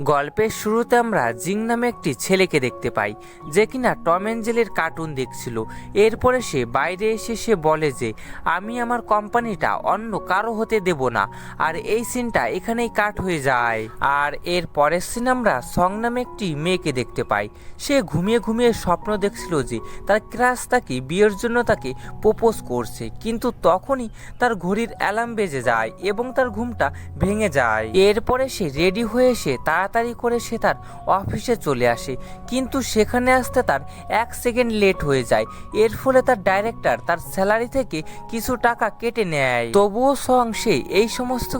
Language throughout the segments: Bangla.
গল্পের শুরুতে আমরা জিং নামে একটি ছেলেকে দেখতে পাই, যে কিনা টম অ্যান্ড জেরির কার্টুন দেখছিল। এরপরে সে বাইরে এসে সে বলে যে আমি আমার কোম্পানিটা অন্য কারো হতে দেব না। আর এই সিনটা এখানেই কাট হয়ে যায়। আর এর পরের সিন আমরা সং নামে একটি মেয়েকে দেখতে পাই। সে ঘুমিয়ে ঘুমিয়ে স্বপ্ন দেখছিল যে তার ক্রাশ তাকে বিয়ের জন্য তাকে প্রপোজ করছে, কিন্তু তখনই তার ঘড়ির অ্যালার্ম বেজে যায় এবং তার ঘুমটা ভেঙে যায়। এরপরে সে রেডি হয়ে এসে তাড়াতাড়ি করে সে তার অফিসে চলে আসে, কিন্তু সেখানে আসতে তার 1 সেকেন্ড লেট হয়ে যায়। এর ফলে তার ডাইরেক্টর তার স্যালারি থেকে কিছু টাকা কেটে নেয়। তবুও সং সে এই সমস্ত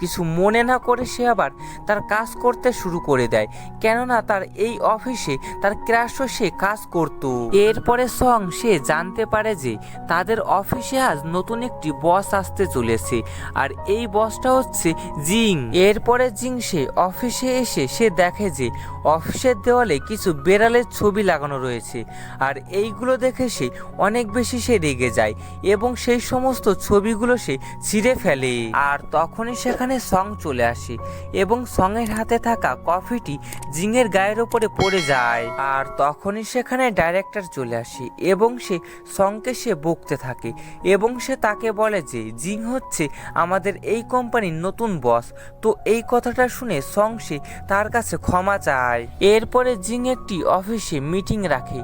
কিছু মনে না করে সে আবার তার কাজ করতে শুরু করে দেয়, কেননা তার এই অফিসে তার ক্র্যাশও সে কাজ করত। এরপরে সং সে জানতে পারে যে তাদের অফিসে আজ নতুন একটি বস আসতে চলেছে, আর এই বসটা হচ্ছে জিং। এরপরে জিং সে অফিসে এসে সে দেখে যে অফিসের দেওয়ালে কিছু বেড়ালের ছবি লাগানো রয়েছে, আর এইগুলো দেখে সে অনেক বেশি সে রেগে যায় এবং সেই সমস্ত ছবিগুলো সে ছিঁড়ে ফেলে। আর তখনই সেখানে সং চলে আসে এবং সঙের হাতে থাকা কফিটি জিংয়ের গায়ের ওপরে পড়ে যায়। আর তখনই সেখানে ডাইরেক্টর চলে আসে এবং সে সংকে সে বকতে থাকে এবং সে তাকে বলে যে জিং হচ্ছে আমাদের এই কোম্পানির নতুন বস। তো এই কথাটা শুনে সং সে তার কাছে ক্ষমা চায়। এরপরে জিং একটি অফিসে মিটিং রাখে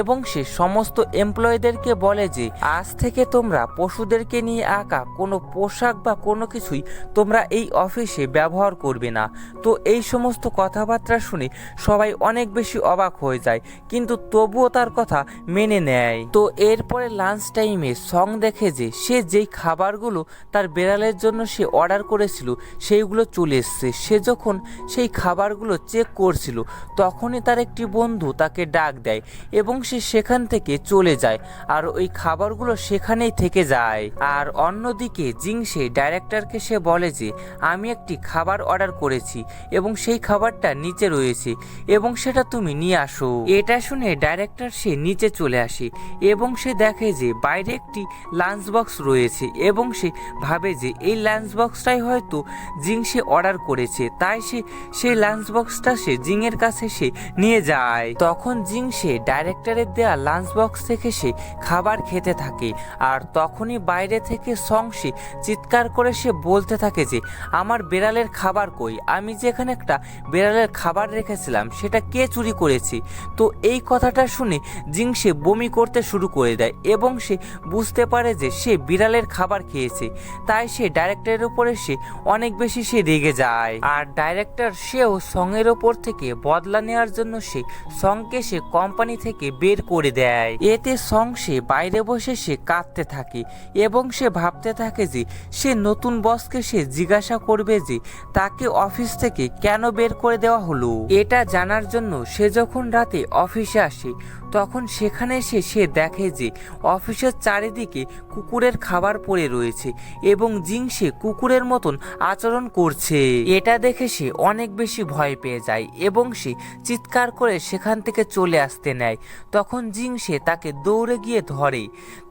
এবং সে সমস্ত এমপ্লয়ীদেরকে বলে যে আজ থেকে তোমরা পশুদেরকে নিয়ে আঁকা কোনো পোশাক বা কোনো কিছুই তোমরা এই অফিসে ব্যবহার করবে না। তো এই সমস্ত কথাবার্তা শুনে সবাই অনেক বেশি অবাক হয়ে যায়, কিন্তু তবুও তার কথা মেনে নেয়। তো এরপরে লাঞ্চ টাইমে সং দেখে যে সে যেই খাবারগুলো তার বেড়ালের জন্য সে অর্ডার করেছিল সেইগুলো চলে এসছে। সে যখন সেই খাবারগুলো চেক করছিল তখনই তার একটি বন্ধু তাকে ডাক দেয় এবং সে সেখান থেকে চলে যায়, আর ওই খাবারগুলো সেখানেই থেকে যায়। আর অন্যদিকে জিং সে ডাইরেক্টরকে সে বলে যে আমি একটি খাবার অর্ডার করেছি এবং সেই খাবারটা নিচে রয়েছে এবং সেটা তুমি নিয়ে আসো। এটা শুনে ডাইরেক্টর সে নিচে চলে আসে এবং সে দেখে যে বাইরে একটি লাঞ্চ বক্স রয়েছে এবং সে ভাবে যে এই লাঞ্চ বক্সটাই হয়তো জিং সে অর্ডার করেছে, তাই সে সেই লাঞ্চ বক্সটা সে জিংয়ের কাছে সে নিয়ে যায়। তখন জিং সে ডাইরেক্টরের দেয়া লাঞ্চ বক্স থেকে সে খাবার খেতে থাকে, আর তখনই বাইরে থেকে সং সে চিৎকার করে সে বলতে থাকে যে আমার বেড়ালের খাবার কই, আমি যে এখানে একটা বেড়ালের খাবার রেখেছিলাম সেটা কে চুরি করেছে। তো এই কথাটা শুনে জিং সে বমি করতে শুরু করে দেয় এবং সে বুঝতে পারে যে সে বিড়ালের খাবার খেয়েছে, তাই সে ডাইরেক্টরের উপরে সে অনেক বেশি সে রেগে যায়। আর ডাইরেক্টর সেও সঙের ওপর থেকে বদলা নেওয়ার জন্য সে সংকে সে কোম্পানি থেকে বের করে দেয়। এতে সং সে বাইরে বসে সে কাঁদতে থাকে এবং সে ভাবতে থাকে যে সে নতুন বসকে সে জিজ্ঞাসা করবে যে তাকে অফিস থেকে কেন বের করে দেওয়া হলো। এটা জানার জন্য সে যখন রাতে অফিসে আসে তখন সেখানে সে দেখে যে অফিসের চারিদিকে কুকুরের খাবার পড়ে রয়েছে এবং জিং সে কুকুরের মতন আচরণ করছে। এটা দেখে সে অনেক বেশি ভয় পেয়ে যায় এবং সে চিৎকার করে সেখান থেকে চলে আসতে নেয়। তখন জিং সে তাকে দৌড়ে গিয়ে ধরে।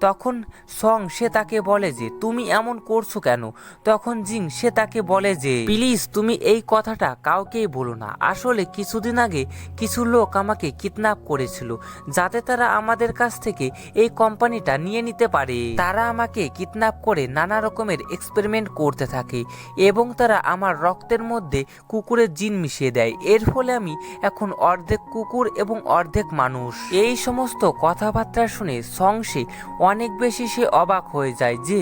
তখন সং সে তাকে বলে যে তুমি এমন করছো কেন। তখন জিং সে তাকে বলে যে প্লিজ তুমি এই কথাটা কাউকেই বলো না, আসলে কিছুদিন আগে কিছু লোক আমাকে কিডন্যাপ করেছিল যাতে তারা আমাদের কাছ থেকে এই কোম্পানিটা নিয়ে নিতে পারে। তারা আমাকে কিডন্যাপ করে নানা রকমের এক্সপেরিমেন্ট করতে থাকে এবং তারা আমার রক্তের মধ্যে কুকুরের জিন মিশিয়ে দেয়। এর ফলে আমি এখন অর্ধেক কুকুর এবং অর্ধেক মানুষ। এই সমস্ত কথাবার্তা শুনে সং সে অনেক বেশি সে অবাক হয়ে যায় যে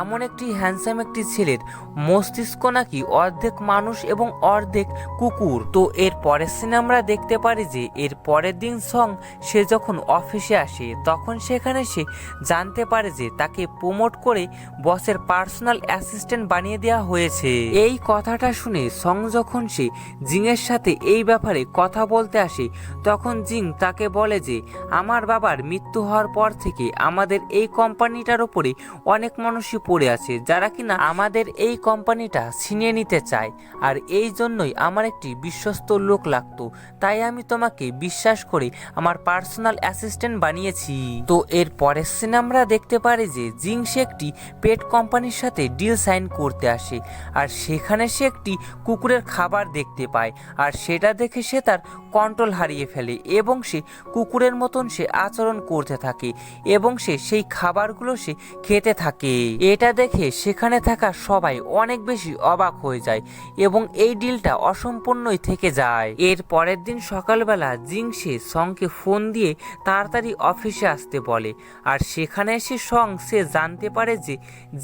এমন একটি হ্যান্ডসাম একটি ছেলের মস্তিষ্ক নাকি অর্ধেক মানুষ এবং অর্ধেক কুকুর। তো এর পরের সিনে আমরা দেখতে পারি যে এর পরের দিন সং সে যখন অফিসে আসে তখন সেখানে সে জানতে পারে যে তাকে প্রমোট করে বসের পার্সোনাল অ্যাসিস্ট্যান্ট বানিয়ে দেওয়া হয়েছে। এই কথাটা শুনে সং যখন সে জিংয়ের সাথে এই ব্যাপারে কথা বলতে আসে তখন জিং তাকে বলে যে আমার বাবার মৃত্যু হওয়ার পর থেকে আমাদের এই কোম্পানিটার উপরে অনেক মানুষই পড়ে আছে যারা কিনা আমাদের এই কোম্পানিটা ছিনিয়ে নিতে চায়, আর এই জন্যই আমার একটি বিশ্বস্ত লোক লাগতো, তাই আমি তোমাকে বিশ্বাস করে আমার পার্সোনাল অ্যাসিস্ট্যান্ট বানিয়েছি। তো এর পরের সিনে আমরা দেখতে পারি যে জিং সে একটি পেট কোম্পানির সাথে ডিল সাইন করতে আসে, আর সেখানে সে একটি কুকুরের খাবার দেখতে পায়, আর সেটা দেখে সে তার কন্ট্রোল হারিয়ে ফেলে এবং সে কুকুরের মতন সে আচরণ করতে থাকে এবং সে সেই খাবারগুলো সে খেতে থাকে। এটা দেখে সেখানে থাকা সবাই অনেক বেশি অবাক হয়ে যায় এবং এই ডিলটা অসম্পূর্ণই থেকে যায়। এর পরের দিন সকালবেলা জিং সে সংকে ফোন দিয়ে তাড়াতাড়ি অফিসে আসতে বলে, আর সেখানে এসে সে জানতে পারে যে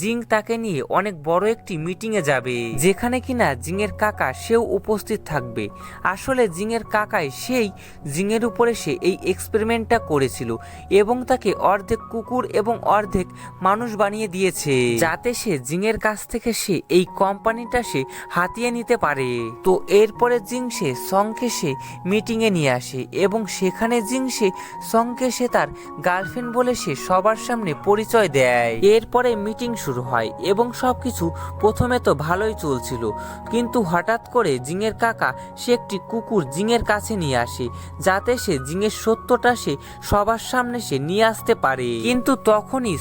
জিং তাকে নিয়ে অনেক বড় একটি মিটিংয়ে যাবে, যেখানে কিনা জিংয়ের কাকা সেও উপস্থিত থাকবে। আসলে জিংয়ের কাকাই সেই জিংয়ের উপরে সে এই এক্সপেরিমেন্টটা করেছিল এবং তাকে অর্ধেক কুকুর এবং অর্ধেক মানুষ বানিয়ে দিয়েছে, যাতে সে জিংয়ের কাছ থেকে সে এই কোম্পানিটা সে হাতিয়ে নিতে পারে। তো এরপরে জিং সে সংকে সে মিটিংয়ে নিয়ে আসে এবং সেখানে জিং সে সংকে সে তার গার্লফ্রেন্ড বলে সে সবার সামনে পরিচয় দেয়। এরপরে মিটিং শুরু হয় এবং সবকিছু প্রথমে তো ভালোই চলছিল, কিন্তু হঠাৎ করে জিংয়ের কাকা সে একটি কুকুর জিংয়ের কাছে নিয়ে আসে, যাতে সে জিংয়ের সত্যটা সে সবার সামনে সে নিয়ে আসতে পারে। কিন্তু তখনই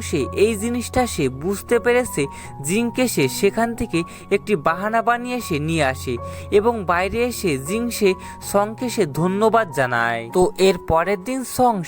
সে এই জিনিসটা সে বুঝতে পেরেছে জিংকে সে সেখান থেকে একটি বাহানা বানিয়ে সে নিয়ে আসে এবং বাইরে এসে জিং সে সংকে সে ধন্যবাদ জানায়। তো এর পরের দিন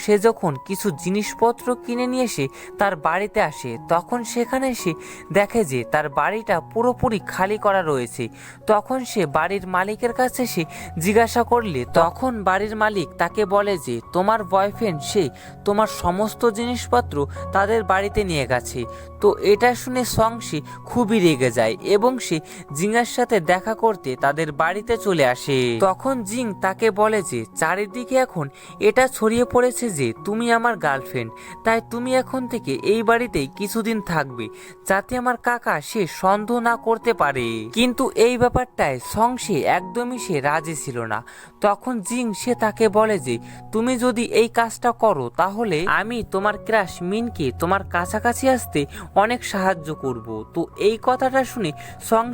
সে যখন কিছু জিনিসপত্র কিনে নিয়ে এসে তার বাড়িতে আসে, তখন সেখানে সে দেখে যে তার বাড়িটা পুরোপুরি খালি করা রয়েছে। তখন সে বাড়ির মালিকের কাছে সে জিজ্ঞাসা করলে তখন বাড়ির মালিক তাকে বলে যে তোমার বয়ফ্রেন্ড সে তোমার সমস্ত জিনিসপত্র তাদের বাড়িতে নিয়ে গেছে। তো এটা শুনে সে খুবই রেগে যায় এবং সে জিংয়ের সাথে দেখা করতে তাদের বাড়িতে চলে আসে। তখন জিং তাকে বলে যে চারিদিকে এখন এটা ছড়িয়ে পড়েছে যে তুমি আমার গার্লফ্রেন্ড, তাই তুমি এখন থেকে এই বাড়িতেই কিছুদিন থাকবে, যাতে আমার কাকা সে সন্দেহ না করতে পারে। কিন্তু এই ব্যাপারটায় সে একদমই সে রাজি ছিল না। তখন জিং সে তাকে বলে যে তুমি যদি এই কাজটা করো তাহলে আমি তোমার ক্রাশ মিনকে তোমার কাছাকাছি আসতে অনেক সাহায্য করব। তো এই কথাটা শুনে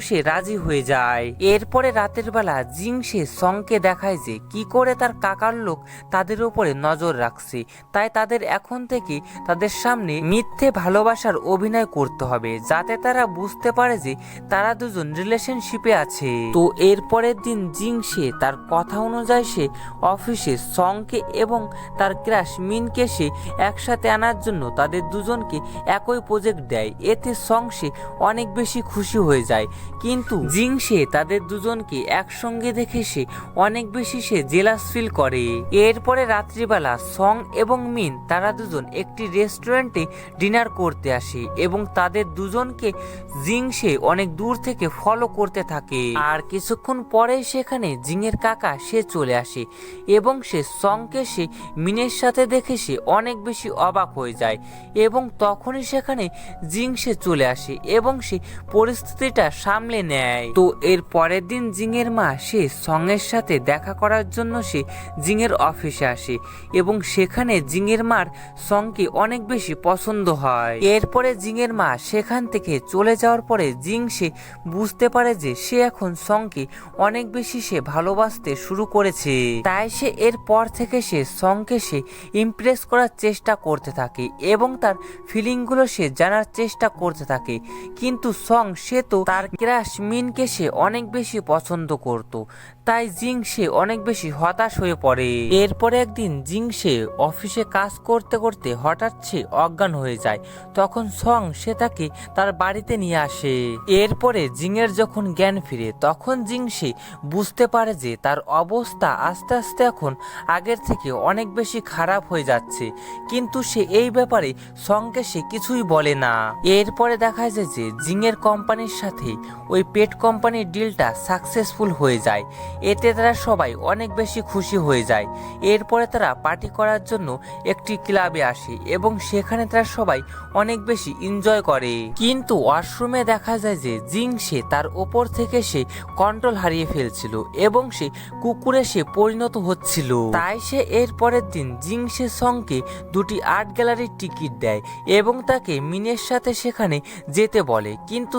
সে রাজি হয়ে যায়। এরপরে রাতের বেলা জিং সে সংকে দেখায় যে কি করে তার কাকার লোক তাদের উপরে নজর রাখছে, তাই তাদের এখন থেকে তাদের সামনে মিথ্যে ভালোবাসার অভিনয় করতে হবে, যাতে তারা বুঝতে পারে যে তারা দুজন রিলেশনশিপে আছে। তো এরপরের দিন জিং সে তার কথা অনুযায়ী সে অফিসে সংকে এবং তার ক্রাশ মিনকে সে একসাথে আনার জন্য তাদের দুজনকে একই প্রজেক্ট দেয়। এতে সে অনেক বেশি খুশি হয়ে যায়, কিন্তু জিং সে তাদের দুজনকে একসঙ্গে দেখে সে অনেক বেশি সে জেলাস ফিল করে। এরপরে রাত্রিবেলা এবং মিন তারা দুজন একটি রেস্টুরেন্টে ডিনার করতে আসে এবং তাদের দুজনকে জিং সে অনেক দূর থেকে ফলো করতে থাকে। আর কিছুক্ষণ পরে সেখানে জিংয়ের কাকা সে চলে আসে এবং সে সংকে সে মিনের সাথে দেখে সে অনেক বেশি অবাক হয়ে যায় এবং তখনই সেখানে জিং সে চলে আসে এবং সে পরিস্থিতিটা সামলে নেয়। তো এর পরের দিন জিংয়ের মা সে এর সাথে দেখা করার জন্য সে জিংয়ের অফিসে আসে এবং সেখানে জিংয়ের মার সংকে অনেক বেশি পছন্দ হয়। এরপরে জিংয়ের মা সেখান থেকে চলে যাওয়ার পরে জিং সে বুঝতে পারে যে সে এখন সংকে অনেক বেশি সে ভালোবাসতে শুরু করেছে, তাই সে এরপর থেকে সে সংকে সে ইমপ্রেস করার চেষ্টা করতে থাকে এবং তার ফিলিংগুলো সে জানার চেষ্টা করতে থাকে। কিন্তু সে তো তার ক্রাশ মিনকে সে অনেক বেশি পছন্দ করত, তাই জিং সে অনেক বেশি হতাশ হয়ে পড়ে। এরপরে একদিন জিং সে অফিসে কাজ করতে করতে হঠাৎ সে অজ্ঞান হয়ে যায়। তখন সে তাকে তার বাড়িতে নিয়ে আসে। এরপরে জিংয়ের যখন জ্ঞান ফিরে তখন জিং সে বুঝতে পারে যে তার অবস্থা আস্তে আস্তে এখন আগের থেকে অনেক বেশি খারাপ হয়ে যাচ্ছে, কিন্তু সে এই ব্যাপারে কে সে কিছুই বলে না। এরপরে দেখা যায় যে জিংয়ের কোম্পানির সাথে ওই পেট কোম্পানির ডিলটা সাকসেসফুল হয়ে যায়। এতে তারা সবাই অনেক বেশি খুশি হয়ে যায়। এরপরে তারা পার্টি করার জন্য একটি ক্লাবে আসে এবং সেখানে তারা সবাই অনেক বেশি এনজয় করে। কিন্তু ওয়াশরুমে দেখা যায় যে জিং সে তার ওপর থেকে সে কন্ট্রোল হারিয়ে ফেলছিল এবং সে কুকুরে সে পরিণত হচ্ছিল। তাই সে এর পরের দিন জিং সে কে দুটি আর্ট গ্যালারির টিকিট দেয় এবং তাকে মিনের সাথে সেখানে যেতে বলে, কিন্তু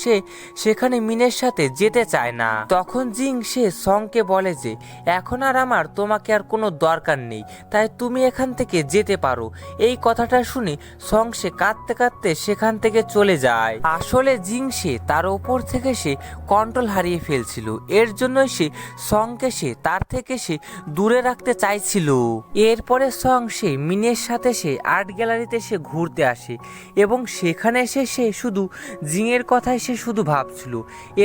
সে সেখানে মিনের সাথে যেতে চায় না। তখন জিং সে কে বলে যে এখন আর আমার তোমাকে আর কোনো দরকার নেই, তাই তুমি এখান থেকে যেতে পারো। এই কথাটা শুনে সে কাঁদতে কাঁদতে সেখান থেকে চলে যায়। আসলে জিং সে তার ওপর থেকে সে কন্ট্রোল হারিয়ে ফেলছে ফেলছিল। এর জন্য সে সংকে সে তার থেকে সে দূরে রাখতে চাইছিল। এরপরে সং সে মিনের সাথে সে আর্ট গ্যালারিতে সে ঘুরতে আসে এবং সেখানে এসে সে শুধু জিংয়ের কথাই সে শুধু ভাবছিল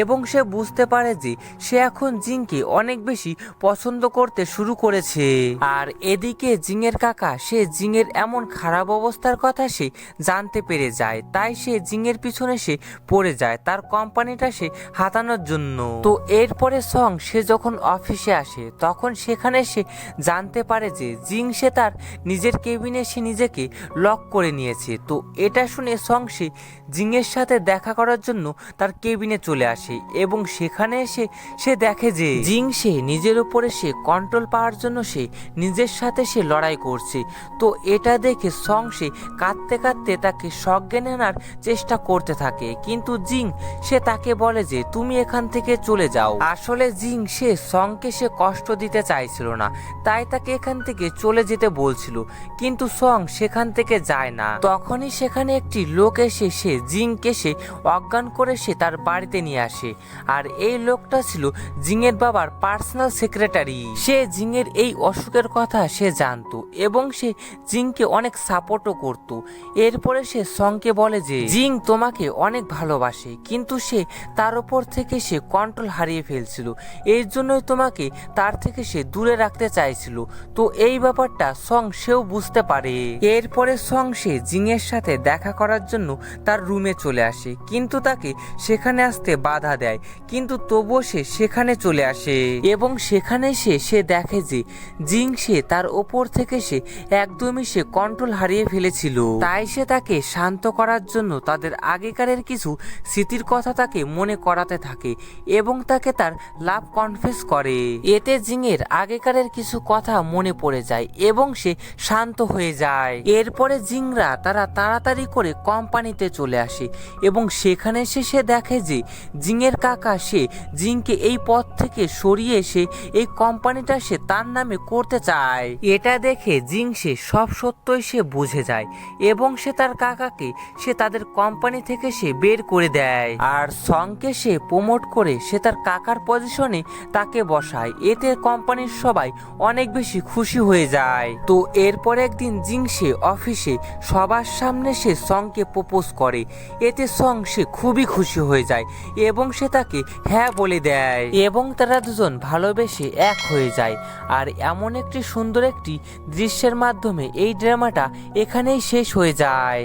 এবং সে বুঝতে পারে যে সে এখন জিংকে অনেক বেশি পছন্দ করতে শুরু করেছে। আর এদিকে জিংয়ের কাকা সে জিংয়ের এমন খারাপ অবস্থার কথা সে জানতে পেরে যায়, তাই সে জিংয়ের পিছনে সে পড়ে যায় তার কোম্পানিটা সে হাতানোর জন্য। তো এরপরে সং সে যখন অফিসে আসে তখন সেখানে সে জানতে পারে যে জিং সে তার নিজের কেবিনে সে নিজেকে লক করে নিয়েছে। তো এটা শুনে সং সে জিংয়ের সাথে দেখা করার জন্য তার কেবিনে চলে আসে এবং সেখানে এসে সে দেখে যে জিং সে নিজের উপরে সে কন্ট্রোল পাওয়ার জন্য সে নিজের সাথে সে লড়াই করছে। তো এটা দেখে সং সে কাঁদতে কাঁদতে তাকে সজ্ঞানে আনার চেষ্টা করতে থাকে, কিন্তু জিং সে তাকে বলে যে তুমি এখান থেকে চলে যাও। আসলে জিং সে সংকে সে কষ্ট দিতে চাইছিল না, তাই তাকে এখান থেকে চলে যেতে বলছিল, কিন্তু সং সেখান থেকে যায় না। তখনই সেখানে একটি লোক এসে সে জিংকে সে অজ্ঞান করে সে তার বাড়িতে নিয়ে আসে। আর এই লোকটা ছিল জিংয়ের বাবার পার্সোনাল সেক্রেটারি। সে জিংয়ের এই অসুখের কথা সে জানতো এবং সে জিংকে অনেক সাপোর্টও করত। এরপরে সে সংকে বলে যে জিং তোমাকে অনেক ভালোবাসে, কিন্তু সে তার উপর থেকে সে কন্ট্রোল হারিয়ে ফেলছিল, এর জন্যই তোমাকে তার থেকে সে দূরে রাখতে চাইছিল। তো এই ব্যাপারটা সং সেও বুঝতে পারে। এরপরে সং সে জিংয়ের সাথে দেখা করার জন্য তার রুমে চলে আসে, কিন্তু তাকে সেখানে আসতে বাধা দেয়, কিন্তু তবুও সে সেখানে চলে আসে এবং সেখানে সে দেখে যে জিং সে তার ওপর থেকে সে একদমই সে কন্ট্রোল হারিয়ে ফেলেছিল। তাই সে তাকে শান্ত করার জন্য তাদের আগেকারের কিছু স্মৃতির কথা তাকে মনে করাতে থাকে এবং তাকে তার লাভ কনফেস করে। এতে জিংয়ের আগেকারের কিছু কথা মনে পড়ে যায় এবং সে শান্ত হয়ে যায়। এরপরে জিংরা তারা তাড়াতাড়ি করে কোম্পানিতে চলে আসে এবং সেখানে সে দেখে যে জিংয়ের কাকা সে জিংকে এই পথ থেকে সরিয়ে সে এই কোম্পানিটা সে তার নামে করতে চায়। এটা দেখে জিং সে সব সত্যই সে বুঝে যায় এবং সে তার কাকাকে সে তাদের কোম্পানি থেকে সে বের করে দেয় আর সংকে সে প্রমোট করে সে তার কাকার পজিশনে তাকে বসায়। এতে কোম্পানির সবাই অনেক বেশি খুশি হয়ে যায়। তো এরপর একদিন জিং সে অফিসে সবার সামনে সে সংকে প্রপোজ করে। এতে সং সে খুবই খুশি হয়ে যায় এবং সে তাকে হ্যাঁ বলে দেয় এবং তারা দুজন ভালোবেসে এক হয়ে যায়। আর এমন একটি সুন্দর একটি দৃশ্যের মাধ্যমে এই ড্রামাটা এখানেই শেষ হয়ে যায়।